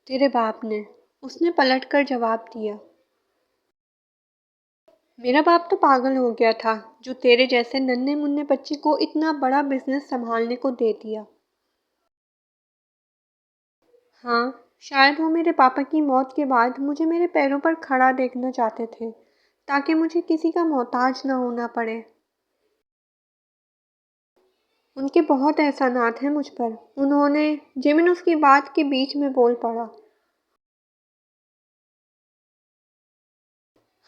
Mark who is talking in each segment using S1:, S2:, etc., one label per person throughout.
S1: तेरे बाप ने। उसने पलटकर जवाब दिया। मेरा बाप तो पागल हो गया था जो तेरे जैसे नन्हे मुन्ने बच्चे को इतना बड़ा बिजनेस संभालने को दे दिया। हाँ, शायद वो मेरे पापा की मौत के बाद मुझे मेरे पैरों पर खड़ा देखना चाहते थे ताकि मुझे किसी का मोहताज ना होना पड़े। उनके बहुत एहसानात हैं मुझ पर। उन्होंने। जिमिन उसकी बात के बीच में बोल पड़ा।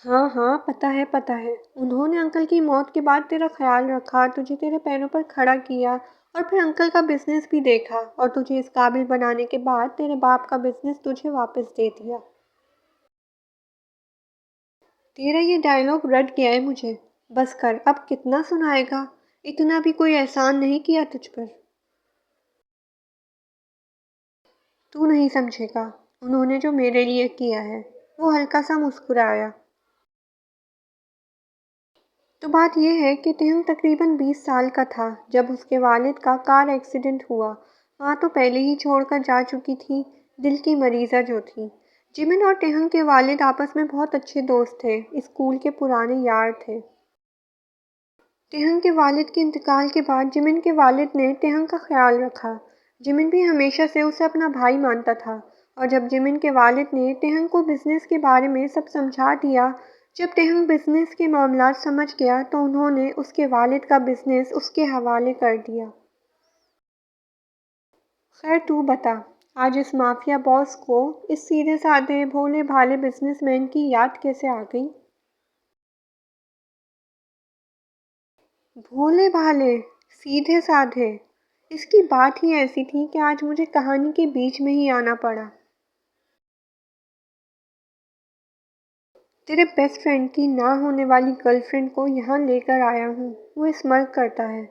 S1: हाँ हाँ, पता है पता है। उन्होंने अंकल की मौत के बाद तेरा ख्याल रखा, तुझे तेरे पैरों पर खड़ा किया और फिर अंकल का बिजनेस भी देखा और तुझे इस काबिल बनाने के बाद तेरे बाप का बिजनेस तुझे वापस दे दिया। तेरा ये डायलॉग रट गया है मुझे। बस कर, अब कितना सुनाएगा। इतना भी कोई एहसान नहीं किया तुझ पर। तू नहीं समझेगा। उन्होंने जो मेरे लिए किया है। वो हल्का सा मुस्कुराया। तो बात यह है कि तिहंग तकरीबन 20 साल का था जब उसके वालिद का कार एक्सीडेंट हुआ। माँ तो पहले ही छोड़कर जा चुकी थी, दिल की मरीज़ा जो थी। जिमिन और तिहंग के वालिद आपस में बहुत अच्छे दोस्त थे, स्कूल के पुराने यार थे। तिहंग के वालिद के इंतकाल के बाद जिमिन के वालिद ने तिहंग का ख्याल रखा। जिमिन भी हमेशा से उसे अपना भाई मानता था और जब जिमिन के वालिद ने तिहंग को बिजनेस के बारे में सब समझा दिया, जब तिहंग बिजनेस के मामलात समझ गया तो उन्होंने उसके वालिद का बिजनेस उसके हवाले कर दिया। खैर तू बता, आज इस माफिया बॉस को इस सीधे साधे भोले भाले बिजनेसमैन की याद कैसे आ गई? भोले भाले, सीधे साधे। इसकी बात ही ऐसी थी कि आज मुझे कहानी के बीच में ही आना पड़ा। तेरे बेस्ट फ्रेंड की ना होने वाली गर्लफ्रेंड को यहाँ लेकर आया हूँ। वो स्mirk करता है।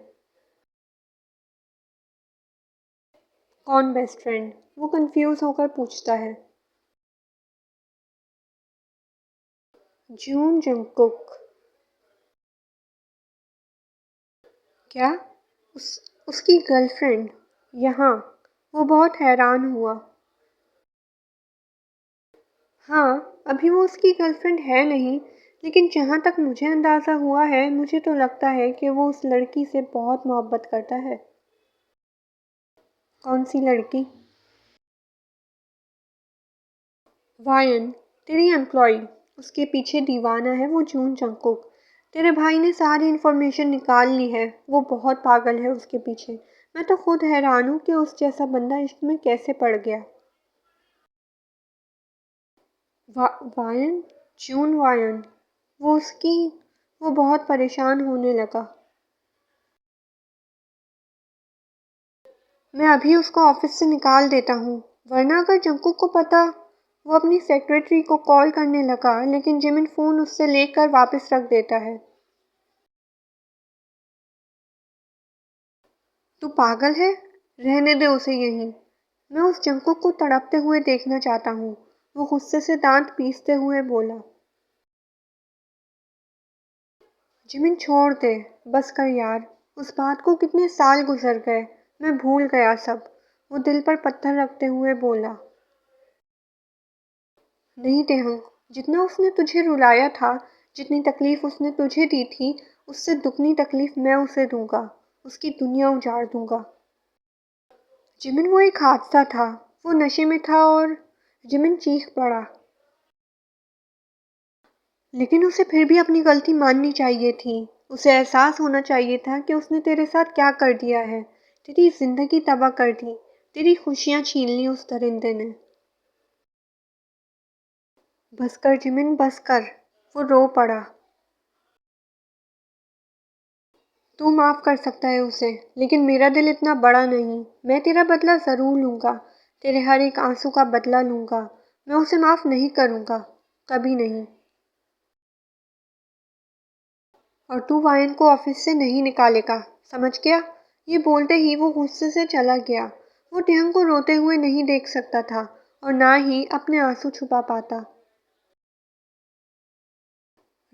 S1: कौन बेस्ट फ्रेंड? वो कंफ्यूज होकर पूछता है। जून जंगकुक। क्या? उस उसकी गर्लफ्रेंड यहाँ? वो बहुत हैरान हुआ। हाँ, अभी वो उसकी गर्लफ्रेंड है नहीं, लेकिन जहाँ तक मुझे अंदाज़ा हुआ है, मुझे तो लगता है कि वो उस लड़की से बहुत मोहब्बत करता है। कौन सी लड़की? वायन, तेरी एम्प्लॉय। उसके पीछे दीवाना है वो जून जंगकुक। तेरे भाई ने सारी इन्फॉर्मेशन निकाल ली है। वो बहुत पागल है उसके पीछे। मैं तो खुद हैरान हूँ कि उस जैसा बंदा इश्क में कैसे पड़ गया। वायन? जून वायन? वो उसकी। वो बहुत परेशान होने लगा। मैं अभी उसको ऑफिस से निकाल देता हूँ, वरना अगर जंकुक को पता। वो अपनी सेक्रेटरी को कॉल करने लगा, लेकिन जिमिन फ़ोन उससे लेकर वापस रख देता है। तू पागल है? रहने दे उसे यहीं। मैं उस जंकुक को तड़पते हुए देखना चाहता हूँ। वो गुस्से से दांत पीसते हुए बोला। जिमिन छोड़ दे। बस कर यार। उस बात को कितने साल गुजर गए। मैं भूल गया सब। वो दिल पर पत्थर रखते हुए बोला। नहीं तेहं, जितना उसने तुझे रुलाया था, जितनी तकलीफ उसने तुझे दी थी, उससे दुगनी तकलीफ मैं उसे दूंगा। उसकी दुनिया उजाड़ दूंगा। जिमिन, वो एक हादसा था। वो नशे में था और। जिमिन चीख पड़ा। लेकिन उसे फिर भी अपनी गलती माननी चाहिए थी। उसे एहसास होना चाहिए था कि उसने तेरे साथ क्या कर दिया है। तेरी जिंदगी तबाह कर दी। तेरी खुशियां छीन ली उस दरिंदे ने। बस कर जिमिन, बस कर। वो रो पड़ा। तू माफ कर सकता है उसे, लेकिन मेरा दिल इतना बड़ा नहीं। मैं तेरा बदला जरूर लूंगा। तेरे हर एक आंसू का बदला लूंगा। मैं उसे माफ नहीं करूंगा। कभी नहीं। और तू वायन को ऑफिस से नहीं निकालेगा, समझ गया? ये बोलते ही वो गुस्से से चला गया। वो टिहंग को रोते हुए नहीं देख सकता था और ना ही अपने आंसू छुपा पाता।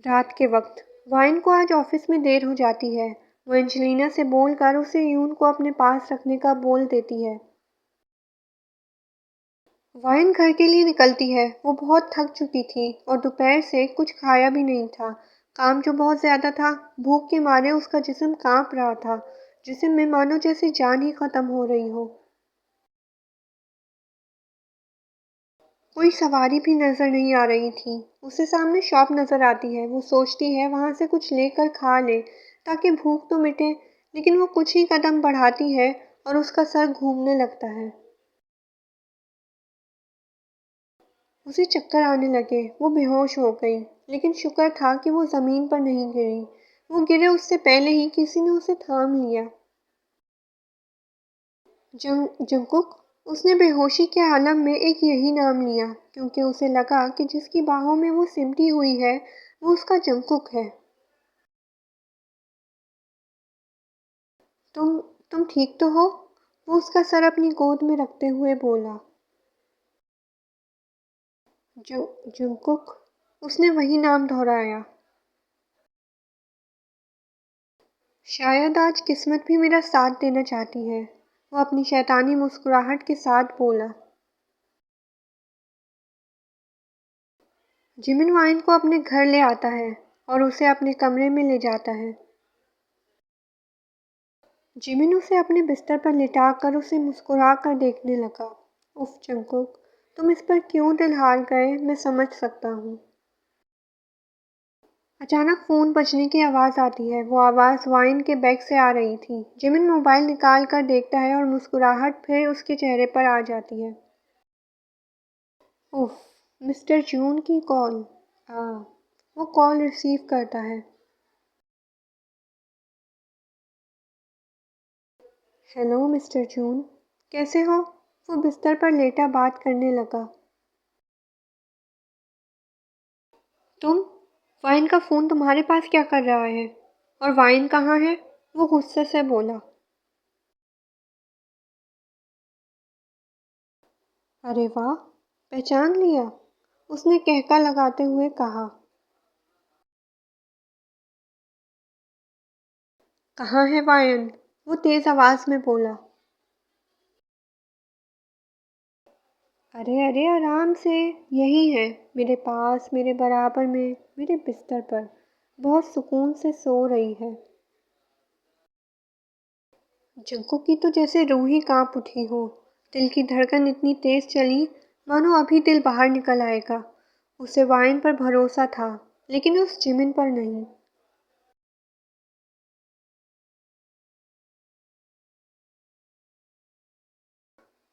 S1: रात के वक्त वाइन को आज ऑफिस में देर हो जाती है। वो एंजेलिना से बोलकर उसे यून को अपने पास रखने का बोल देती है। वाइन घर के लिए निकलती है। वो बहुत थक चुकी थी और दोपहर से कुछ खाया भी नहीं था। काम जो बहुत ज़्यादा था, भूख के मारे उसका जिस्म कांप रहा था। जिस्म में मानो जैसे जान ही खत्म हो रही हो। कोई सवारी भी नज़र नहीं आ रही थी। उसे सामने शॉप नज़र आती है। वो सोचती है वहाँ से कुछ लेकर खा ले ताकि भूख तो मिटे, लेकिन वो कुछ ही कदम बढ़ाती है और उसका सर घूमने लगता है। उसे चक्कर आने लगे। वो बेहोश हो गई, लेकिन शुक्र था कि वो ज़मीन पर नहीं गिरी। वो गिरे उससे पहले ही किसी ने उसे थाम लिया। जंकुक। उसने बेहोशी के आलम में एक यही नाम लिया, क्योंकि उसे लगा कि जिसकी बाहों में वो सिमटी हुई है, वो उसका जंकुक है। तुम तुम ठीक तो हो? वो उसका सर अपनी गोद में रखते हुए बोला। जंकुक। उसने वही नाम दोहराया। शायद आज किस्मत भी मेरा साथ देना चाहती है, वो अपनी शैतानी मुस्कुराहट के साथ बोला। जिमिन वाइन को अपने घर ले आता है और उसे अपने कमरे में ले जाता है। जिमिन उसे अपने बिस्तर पर लिटाकर उसे मुस्कुरा कर देखने लगा। उफ जंकुक, तुम इस पर क्यों दिल हार गए, मैं समझ सकता हूँ। अचानक फ़ोन बजने की आवाज़ आती है। वो आवाज़ वाइन के बैग से आ रही थी। जिमिन मोबाइल निकाल कर देखता है और मुस्कुराहट फिर उसके चेहरे पर आ जाती है। उफ, मिस्टर जून की कॉल। हाँ, वो कॉल रिसीव करता है। हेलो मिस्टर जून, कैसे हो? वो बिस्तर पर लेटा बात करने लगा। तुम? वाइन का फ़ोन तुम्हारे पास क्या कर रहा है? और वाइन कहाँ है? वो गुस्से से बोला। अरे वाह, पहचान लिया, उसने कहका लगाते हुए कहा। कहाँ है वायन? वो तेज आवाज में बोला। अरे अरे आराम से, यही है, मेरे पास, मेरे बराबर में, मेरे बिस्तर पर, बहुत सुकून से सो रही है। जग्गू की तो जैसे रूह ही कांप उठी हो। दिल की धड़कन इतनी तेज चली, मानो अभी दिल बाहर निकल आएगा। उसे वाइन पर भरोसा था, लेकिन उस जिमिन पर नहीं।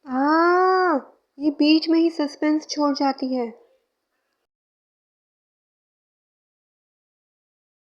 S1: आ, ये बीच में ही सस्पेंस छोड़ जाती है।